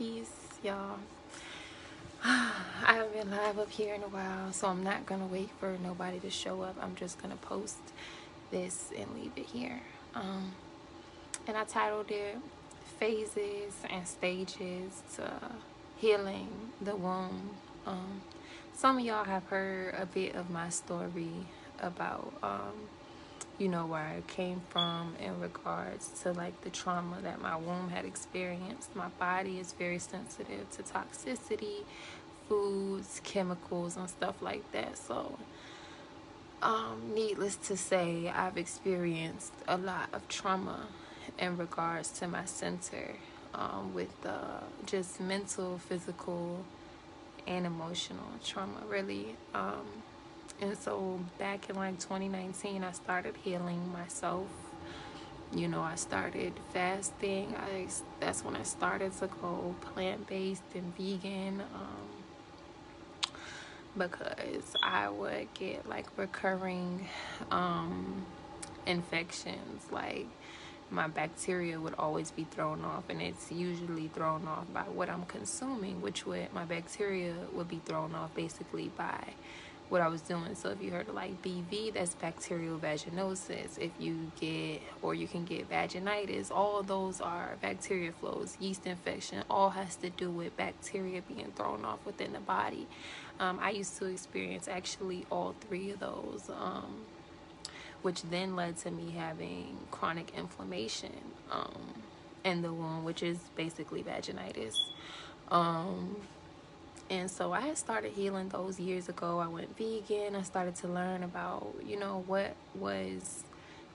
Peace, y'all. I haven't been live up here in a while, so I'm not gonna wait for nobody to show up. I'm just gonna post this and leave it here. And I titled it Phases and Stages to Healing the Womb. Some of y'all have heard a bit of my story about where I came from in regards to like the trauma that my womb had experienced. My body is very sensitive to toxicity, foods, chemicals, and stuff like that. So, needless to say, I've experienced a lot of trauma in regards to my center, with just mental, physical, and emotional trauma, really. And so back in like 2019, I started healing myself. I started fasting. That's when I started to go plant-based and vegan, because I would get like recurring infections. Like my bacteria would always be thrown off, and it's usually thrown off by what I'm consuming, my bacteria would be thrown off basically by what I was doing. So if you heard of like BV, that's bacterial vaginosis. You can get vaginitis. All those are bacteria flows. Yeast infection all has to do with bacteria being thrown off within the body. I used to experience actually all three of those, which then led to me having chronic inflammation in the womb, which is basically vaginitis. And so I had started healing those years ago. I went vegan. I started to learn about, what was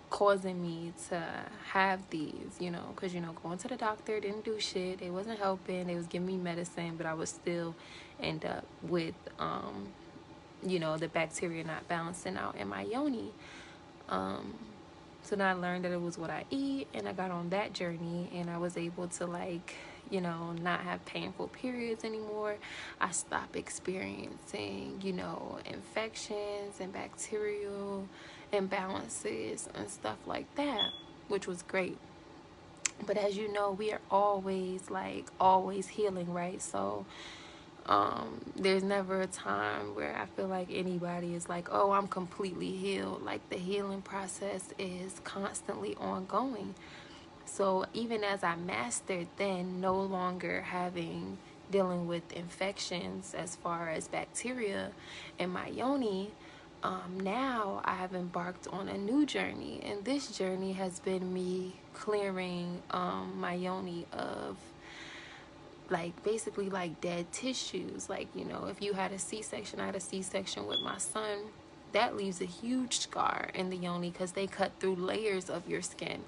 causing me to have these, because, going to the doctor didn't do shit. They wasn't helping. They was giving me medicine, but I would still end up with, the bacteria not balancing out in my yoni. So then I learned that it was what I eat, and I got on that journey, and I was able to not have painful periods anymore. I stopped experiencing, infections and bacterial imbalances and stuff like that, which was great. But as you know, we are always healing, right? So there's never a time where I feel like anybody is like, oh, I'm completely healed. Like the healing process is constantly ongoing. So even as I mastered then no longer dealing with infections as far as bacteria in my yoni, now I have embarked on a new journey. And this journey has been me clearing my yoni of basically dead tissues. If you had a C-section, I had a C-section with my son. That leaves a huge scar in the yoni because they cut through layers of your skin,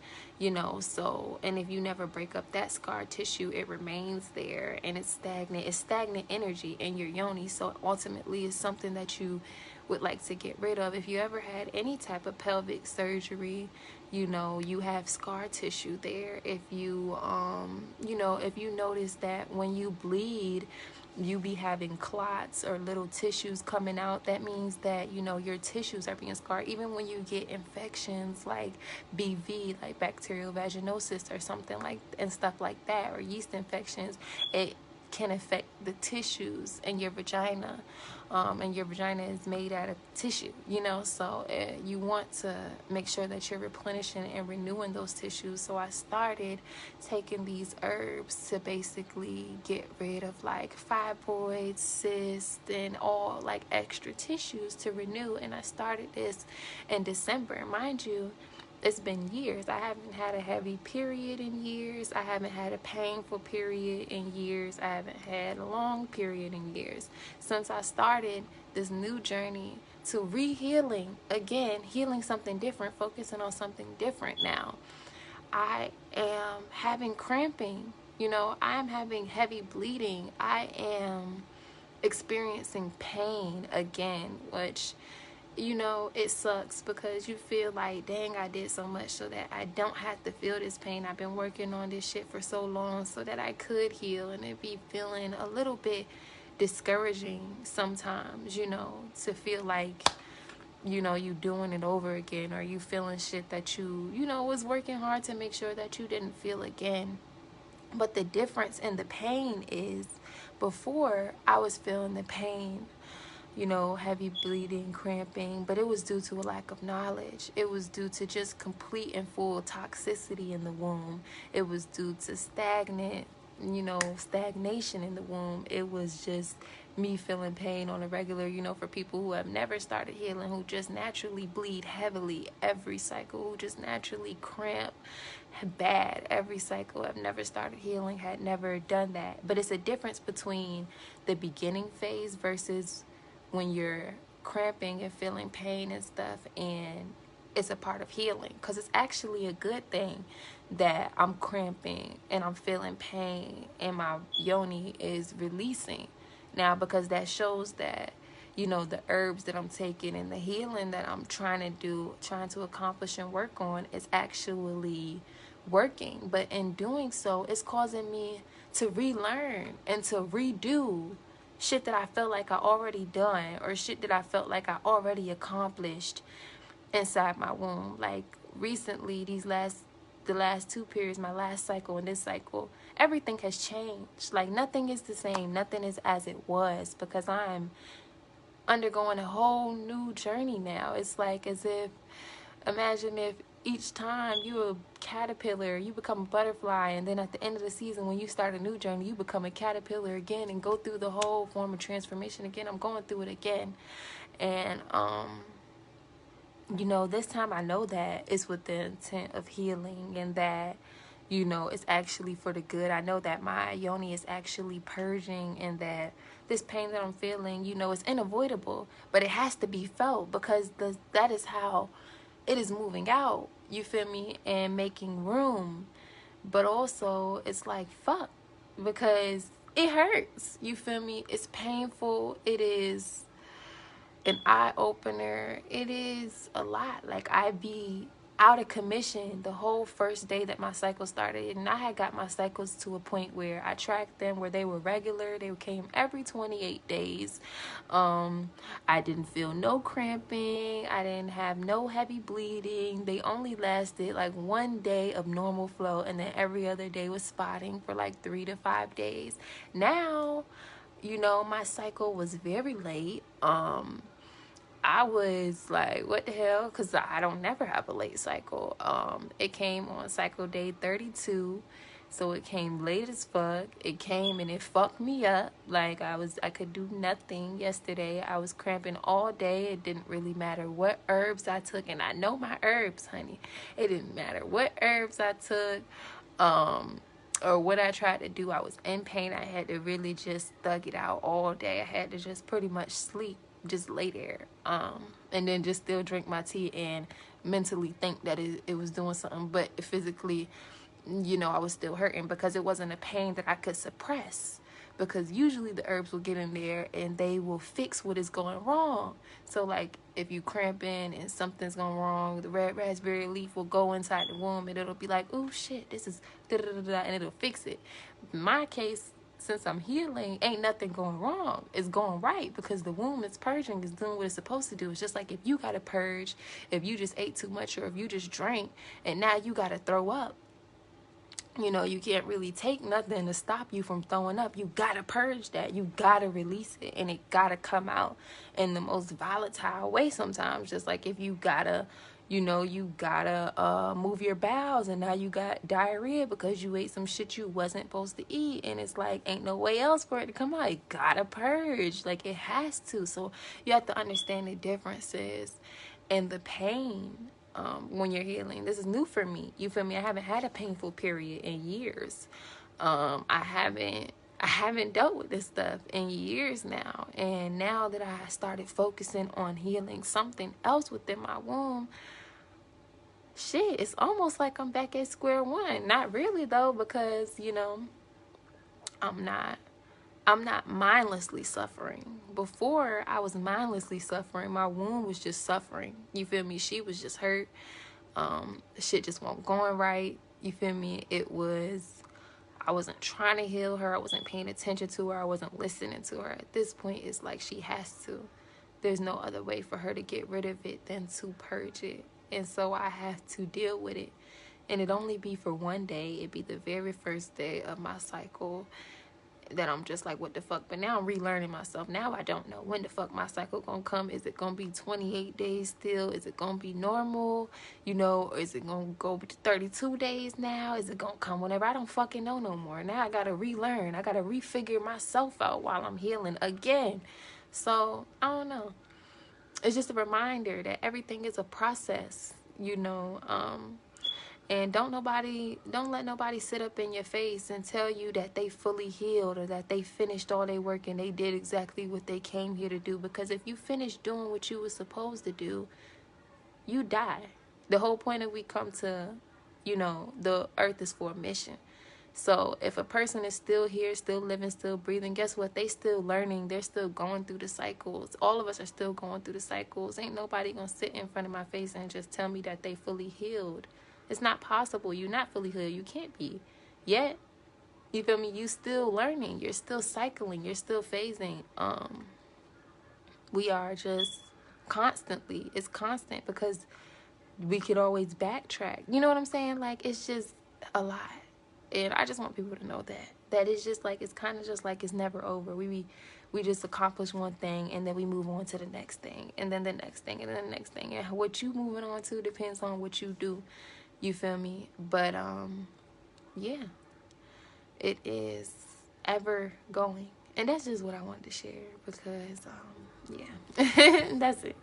so, and if you never break up that scar tissue, it remains there, and it's stagnant energy in your yoni. So ultimately it's something that you would like to get rid of. If you ever had any type of pelvic surgery, you have scar tissue there. If you if you notice that when you bleed, you be having clots or little tissues coming out, that means that your tissues are being scarred. Even when you get infections like BV, like bacterial vaginosis or something and stuff like that, or yeast infections, it can affect the tissues in your vagina, and your vagina is made out of tissue, so you want to make sure that you're replenishing and renewing those tissues. So I started taking these herbs to basically get rid of fibroids, cysts, and all extra tissues to renew. And I started this in December. Mind you, it's been years. I haven't had a heavy period in years. I haven't had a painful period in years. I haven't had a long period in years. Since I started this new journey to re-healing, again, healing something different, focusing on something different now, I am having cramping. I am having heavy bleeding. I am experiencing pain again, which it sucks because you feel like, dang, I did so much so that I don't have to feel this pain. I've been working on this shit for so long so that I could heal, and it be feeling a little bit discouraging sometimes, to feel like, you doing it over again, or you feeling shit that you was working hard to make sure that you didn't feel again. But the difference in the pain is, before I was feeling the pain, you know, heavy bleeding, cramping, but it was due to a lack of knowledge. It was due to just complete and full toxicity in the womb. It was due to stagnation in the womb. It was just me feeling pain on a regular, you know, for people who have never started healing, who just naturally bleed heavily every cycle, who just naturally cramp bad every cycle. I've never started healing, had never done that. But it's a difference between the beginning phase versus when you're cramping and feeling pain and stuff, and it's a part of healing, because it's actually a good thing that I'm cramping and I'm feeling pain and my yoni is releasing now, because that shows that, you know, the herbs that I'm taking and the healing that I'm trying to accomplish and work on is actually working. But in doing so, it's causing me to relearn and to redo shit that I felt like I already done, or shit that I felt like I already accomplished inside my womb. Like recently, the last two periods, my last cycle and this cycle, everything has changed. Like nothing is the same, nothing is as it was, because I'm undergoing a whole new journey now. It's like as if, imagine if each time you're a caterpillar, you become a butterfly, and then at the end of the season, when you start a new journey, you become a caterpillar again and go through the whole form of transformation again. I'm going through it again. And you know, this time I know that it's with the intent of healing, and that, you know, it's actually for the good. I know that my yoni is actually purging, and that this pain that I'm feeling, you know, is unavoidable, but it has to be felt, because that is how it is moving out, you feel me, and making room. But also it's like, fuck, because it hurts, you feel me, it's painful, it is an eye opener, it is a lot. Like I be out of commission the whole first day that my cycle started, and I had got my cycles to a point where I tracked them, where they were regular, they came every 28 days. I didn't feel no cramping, I didn't have no heavy bleeding, they only lasted like one day of normal flow, and then every other day was spotting for like 3 to 5 days. Now, you know, my cycle was very late. I was like, what the hell? Because I don't never have a late cycle. It came on cycle day 32. So it came late as fuck. It came and it fucked me up. Like I could do nothing yesterday. I was cramping all day. It didn't really matter what herbs I took. And I know my herbs, honey. It didn't matter what herbs I took. Or what I tried to do. I was in pain. I had to really just thug it out all day. I had to just pretty much sleep, just lay there, and then just still drink my tea and mentally think that it was doing something, but physically, you know, I was still hurting, because it wasn't a pain that I could suppress, because usually the herbs will get in there and they will fix what is going wrong. So like if you cramping and something's going wrong, the red raspberry leaf will go inside the womb and it'll be like, oh shit, this is da-da-da-da, and it'll fix it. In my case, since I'm healing, ain't nothing going wrong. It's going right, because the womb is purging, is doing what it's supposed to do. It's just like if you got to purge, if you just ate too much, or if you just drank and now you got to throw up. You know, you can't really take nothing to stop you from throwing up. You got to purge that. You got to release it, and it got to come out in the most volatile way sometimes. Just like if you got to, you know, you gotta move your bowels, and now you got diarrhea because you ate some shit you wasn't supposed to eat, and it's like ain't no way else for it to come out. It gotta purge, like it has to. So you have to understand the differences and the pain when you're healing. This is new for me, you feel me? I haven't had a painful period in years. I haven't dealt with this stuff in years now, and now that I started focusing on healing something else within my womb, shit, it's almost like I'm back at square one. Not really though, because you know, I'm not mindlessly suffering. Before, I was mindlessly suffering. My womb was just suffering, you feel me? She was just hurt. Shit just wasn't going right, you feel me? I wasn't trying to heal her. I wasn't paying attention to her. I wasn't listening to her. At this point, it's like she has to. There's no other way for her to get rid of it than to purge it. And so I have to deal with it. And it only be for one day. It'd be the very first day of my cycle that I'm just like, what the fuck? But now I'm relearning myself. Now I don't know when the fuck my cycle gonna come. Is it gonna be 28 days still? Is it gonna be normal? You know, or is it gonna go to 32 days now? Is it gonna come whenever? I don't fucking know no more. Now I gotta relearn. I gotta refigure myself out while I'm healing again. So I don't know. It's just a reminder that everything is a process, you know. And don't let nobody sit up in your face and tell you that they fully healed or that they finished all their work and they did exactly what they came here to do. Because if you finish doing what you were supposed to do, you die. The whole point of we come to, you know, the earth is for a mission. So if a person is still here, still living, still breathing, guess what? They still learning. They're still going through the cycles. All of us are still going through the cycles. Ain't nobody gonna sit in front of my face and just tell me that they fully healed. It's not possible. You're not fully healed. You can't be. Yet, you feel me? You still learning. You're still cycling. You're still phasing. We are just constantly. It's constant because we could always backtrack. You know what I'm saying? Like, it's just a lot. And I just want people to know that it's just like, it's kind of just like it's never over. We just accomplish one thing and then we move on to the next thing and then the next thing and then the next thing. And what you moving on to depends on what you do. You feel me? But yeah, it is ever going. And that's just what I wanted to share because yeah, that's it.